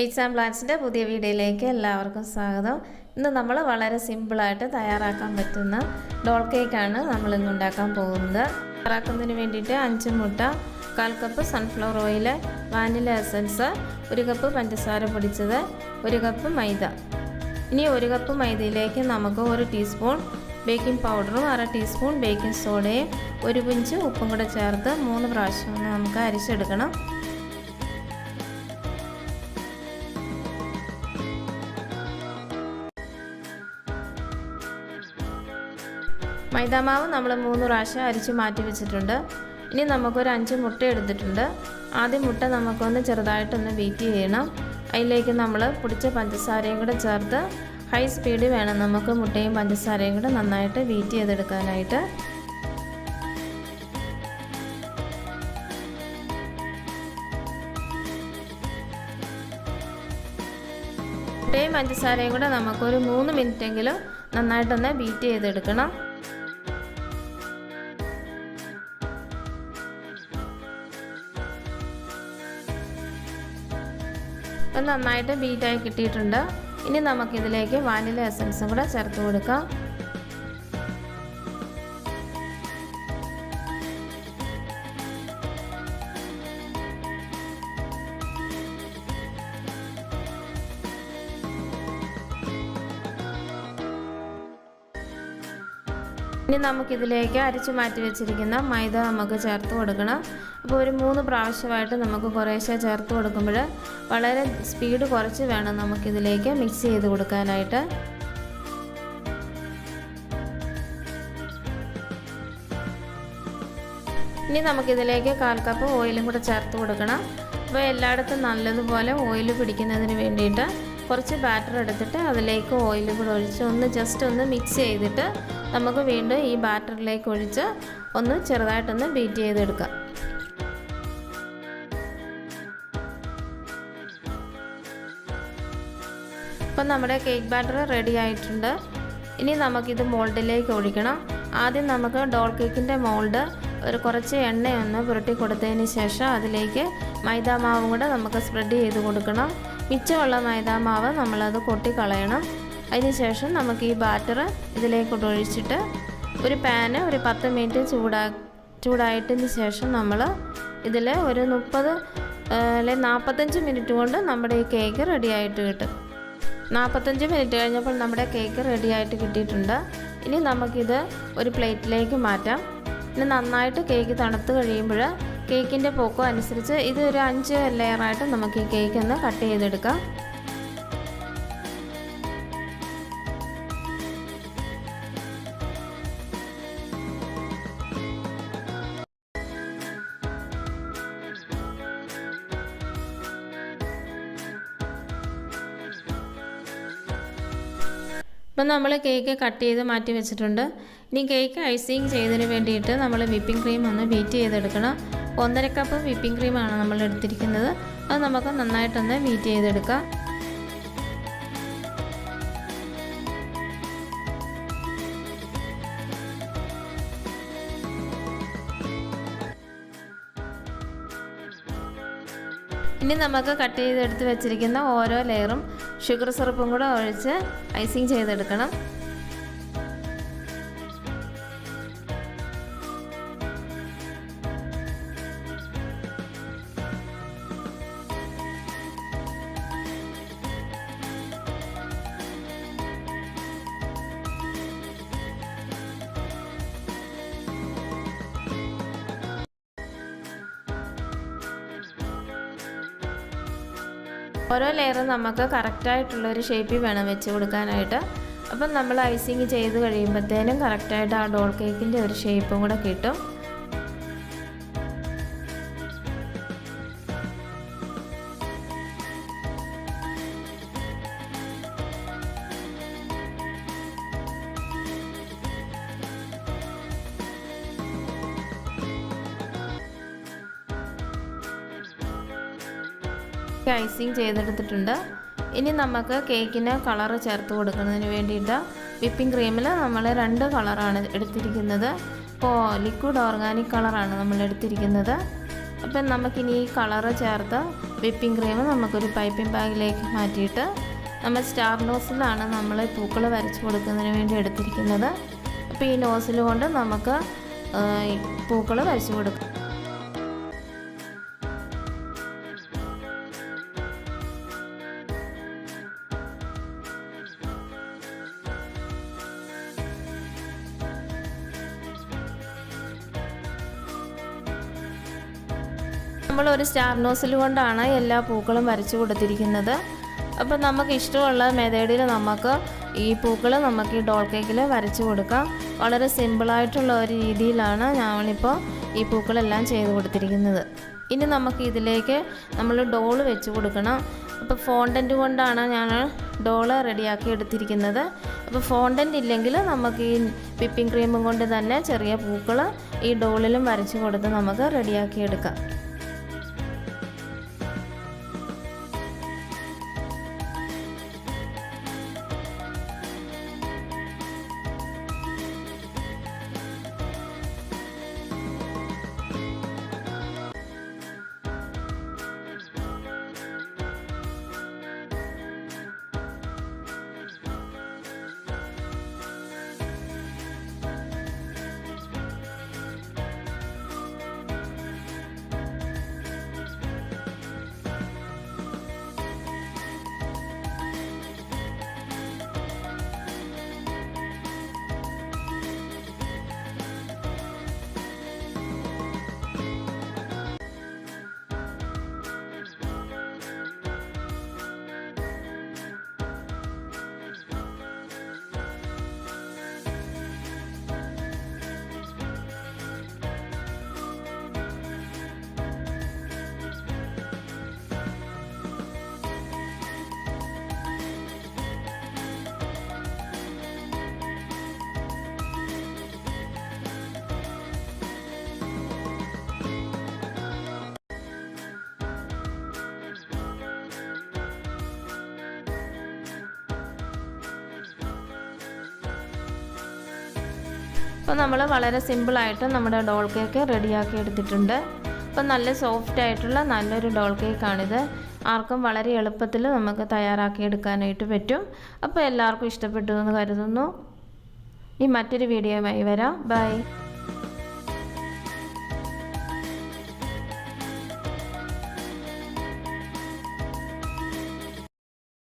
Bakes and പ്ലാൻസിൻ്റെ പുതിയ വീഡിയോയിലേക്ക് എല്ലാവർക്കും സ്വാഗതം. ഇന്ന് നമ്മൾ വളരെ സിമ്പിളായിട്ട് തയ്യാറാക്കാൻ പറ്റുന്ന ഡോൾ കേക്കാണ് നമ്മൾ ഇന്ന് ഉണ്ടാക്കാൻ പോകുന്നത്. തയ്യാറാക്കുന്നതിന് വേണ്ടിയിട്ട് 5 മുട്ട, 1/4 cup sunflower oil, vanilla essence, 1 cup പഞ്ചസാര പൊടിച്ചത്, 1 കപ്പ് മൈദ. ഇനി 1 കപ്പ് മൈദയിലേക്ക് നമുക്ക് 1 ടീസ്പൂൺ ബേക്കിംഗ് പൗഡറും 1/2 ടീസ്പൂൺ ബേക്കിംഗ് സോഡയും 1 പിഞ്ച് ഉപ്പും കൂടെ ചേർത്ത് 3 പ്രാവശ്യം നമുക്ക് അരിച്ചെടുക്കണം. മൈദാമാവ് നമ്മൾ 3 പ്രാവശ്യം അരിച്ച് മാറ്റി വെച്ചിട്ടുണ്ട്. ഇനി നമുക്കൊരു 5 മുട്ട എടുത്തിട്ടുണ്ട്. ആദ്യം മുട്ട നമുക്കൊന്ന് ചെറുതായിട്ടൊന്ന് ബീറ്റ് ചെയ്യണം. അതിലേക്ക് നമ്മൾ പൊടിച്ച പഞ്ചസാരയും കൂടെ ചേർത്ത് ഹൈ സ്പീഡ് വേണം നമുക്ക് മുട്ടയും പഞ്ചസാരയും കൂടെ നന്നായിട്ട് ബീറ്റ് ചെയ്തെടുക്കാനായിട്ട്. മുട്ടയും പഞ്ചസാരയും കൂടെ നമുക്കൊരു 3 മിനിറ്റെങ്കിലും നന്നായിട്ടൊന്ന് ബീറ്റ് ചെയ്തെടുക്കണം. ഇപ്പം നന്നായിട്ട് ബീറ്റായി കിട്ടിയിട്ടുണ്ട്. ഇനി നമുക്കിതിലേക്ക് വാനില എസൻസും കൂടെ ചേർത്ത് കൊടുക്കാം. ഇനി നമുക്കിതിലേക്ക് അരിച്ചു മാറ്റി വെച്ചിരിക്കുന്ന മൈദ നമുക്ക് ചേർത്ത് കൊടുക്കണം. അപ്പോൾ ഒരു 3 പ്രാവശ്യമായിട്ട് നമുക്ക് കുറേശ്ശെ ചേർത്ത് കൊടുക്കുമ്പോൾ വളരെ സ്പീഡ് കുറച്ച് വേണം നമുക്കിതിലേക്ക് മിക്സ് ചെയ്ത് കൊടുക്കാനായിട്ട്. ഇനി നമുക്കിതിലേക്ക് 1/4 കപ്പ് ഓയിലും കൂടെ ചേർത്ത് കൊടുക്കണം. അപ്പോൾ എല്ലായിടത്തും നല്ലതുപോലെ ഓയിൽ പിടിക്കുന്നതിന് വേണ്ടിയിട്ട് കുറച്ച് ബാറ്റർ എടുത്തിട്ട് അതിലേക്ക് ഓയിൽ കൂടെ ഒഴിച്ച് ജസ്റ്റ് ഒന്ന് മിക്സ് ചെയ്തിട്ട് നമുക്ക് വീണ്ടും ഈ ബാറ്ററിലേക്ക് ഒഴിച്ച് ഒന്ന് ചെറുതായിട്ടൊന്ന് ബീറ്റ് ചെയ്തെടുക്കാം. അപ്പം നമ്മുടെ കേക്ക് ബാറ്റർ റെഡി ആയിട്ടുണ്ട്. ഇനി നമുക്കിത് മോൾഡിലേക്ക് ഒഴിക്കണം. ആദ്യം നമുക്ക് ഡോൾ കേക്കിൻ്റെ മോൾഡ് കുറച്ച് എണ്ണയൊന്ന് പുരട്ടി കൊടുത്തതിന് ശേഷം അതിലേക്ക് മൈദാമാവും കൂടെ നമുക്ക് സ്പ്രെഡ് ചെയ്ത് കൊടുക്കണം. മിച്ചമുള്ള മൈദാമാവ് നമ്മളത് കൊട്ടിക്കളയണം. അതിനുശേഷം നമുക്ക് ഈ ബാറ്റർ ഇതിലേക്ക് ഒഴിച്ചിട്ട് ഒരു പാന് ഒരു 10 മിനിറ്റ് ചൂടായിട്ടതിന് ശേഷം നമ്മൾ ഇതിൽ ഒരു 30 അല്ലെങ്കിൽ 45 മിനിറ്റ് കൊണ്ട് നമ്മുടെ ഈ കേക്ക് റെഡി ആയിട്ട് കിട്ടും. 45 മിനിറ്റ് കഴിഞ്ഞപ്പോൾ നമ്മുടെ കേക്ക് റെഡി ആയിട്ട് കിട്ടിയിട്ടുണ്ട്. ഇനി നമുക്കിത് ഒരു പ്ലേറ്റിലേക്ക് മാറ്റാം. ഇനി നന്നായിട്ട് കേക്ക് തണുത്ത് കഴിയുമ്പോൾ കേക്കിൻ്റെ പൊക്കം അനുസരിച്ച് ഇത് ഒരു 5 ലെയറായിട്ട് നമുക്ക് ഈ കേക്ക് ഒന്ന് കട്ട് ചെയ്തെടുക്കാം. അപ്പം നമ്മൾ കേക്ക് കട്ട് ചെയ്ത് മാറ്റി വെച്ചിട്ടുണ്ട്. ഇനി കേക്ക് ഐസിങ് ചെയ്തതിന് വേണ്ടിയിട്ട് നമ്മൾ വിപ്പിംഗ് ക്രീം ഒന്ന് ബീറ്റ് ചെയ്തെടുക്കണം. 1/2 കപ്പ് വിപ്പിംഗ് ക്രീമാണ് നമ്മൾ എടുത്തിരിക്കുന്നത്. അത് നമുക്ക് നന്നായിട്ടൊന്ന് ബീറ്റ് ചെയ്തെടുക്കാം. ഇനി നമുക്ക് കട്ട് ചെയ്തെടുത്ത് വെച്ചിരിക്കുന്ന ഓരോ ലെയറും ഷുഗർ സിറപ്പും കൂടെ ഒഴിച്ച് ഐസിങ് ചെയ്തെടുക്കണം. ഓരോ ലെയറും നമുക്ക് കറക്റ്റായിട്ടുള്ളൊരു ഷേപ്പിൽ വേണം വെച്ച് കൊടുക്കാനായിട്ട്. അപ്പം നമ്മൾ ഐസിങ് ചെയ്ത് കഴിയുമ്പോഴത്തേനും കറക്റ്റായിട്ട് ആ ഡോൾ കേക്കിൻ്റെ ഒരു ഷേപ്പും കൂടെ കിട്ടും. ഐസിങ് ചെയ്തെടുത്തിട്ടുണ്ട്. ഇനി നമുക്ക് കേക്കിന് കളർ ചേർത്ത് കൊടുക്കുന്നതിന് വേണ്ടിയിട്ട് വിപ്പിംഗ് ക്രീമിൽ നമ്മൾ 2 കളറാണ് എടുത്തിരിക്കുന്നത്. ഇപ്പോൾ ലിക്വിഡ് ഓർഗാനിക് കളറാണ് നമ്മൾ എടുത്തിരിക്കുന്നത്. അപ്പം നമുക്കിനി ഈ കളറ് ചേർത്ത് വിപ്പിംഗ് ക്രീം നമുക്കൊരു പൈപ്പിംഗ് ബാഗിലേക്ക് മാറ്റിയിട്ട് നമ്മൾ സ്റ്റാർ നോസിലാണ് നമ്മൾ പൂക്കൾ വരച്ച് കൊടുക്കുന്നതിന് വേണ്ടി എടുത്തിരിക്കുന്നത്. അപ്പോൾ ഈ നോസിൽ കൊണ്ട് നമുക്ക് പൂക്കൾ വരച്ച് കൊടുക്കാം. നമ്മളൊരു സ്റ്റാർ നോസിൽ കൊണ്ടാണ് എല്ലാ പൂക്കളും വരച്ചു കൊടുത്തിരിക്കുന്നത്. അപ്പോൾ നമുക്ക് ഇഷ്ടമുള്ള മെത്തേഡിൽ നമുക്ക് ഈ പൂക്കൾ നമുക്ക് ഈ ഡോൾ കേക്കിൽ വരച്ചു കൊടുക്കാം. വളരെ സിമ്പിളായിട്ടുള്ള ഒരു രീതിയിലാണ് ഞാനിപ്പോൾ ഈ പൂക്കളെല്ലാം ചെയ്ത് കൊടുത്തിരിക്കുന്നത്. ഇനി നമുക്ക് ഇതിലേക്ക് നമ്മൾ ഡോള് വെച്ച് കൊടുക്കണം. അപ്പോൾ ഫോണ്ടൻറ്റ് കൊണ്ടാണ് ഞാൻ ഡോള് റെഡിയാക്കി എടുത്തിരിക്കുന്നത്. അപ്പോൾ ഫോണ്ടൻറ്റ് ഇല്ലെങ്കിൽ നമുക്ക് ഈ വിപ്പിംഗ് ക്രീമും കൊണ്ട് തന്നെ ചെറിയ പൂക്കൾ ഈ ഡോളിലും വരച്ച് കൊടുത്ത് നമുക്ക് റെഡിയാക്കി എടുക്കാം. അപ്പോൾ നമ്മൾ വളരെ സിമ്പിളായിട്ട് നമ്മുടെ ഡോൾ കേക്ക് റെഡിയാക്കി എടുത്തിട്ടുണ്ട്. അപ്പോൾ നല്ല സോഫ്റ്റ് ആയിട്ടുള്ള നല്ലൊരു ഡോൾ കേക്കാണിത്. ആർക്കും വളരെ എളുപ്പത്തിൽ നമുക്ക് തയ്യാറാക്കി എടുക്കാനായിട്ട് പറ്റും. അപ്പോൾ എല്ലാവർക്കും ഇഷ്ടപ്പെട്ടു എന്ന് കരുതുന്നു. ഈ മറ്റൊരു വീഡിയോയുമായി വരാം. ബൈ.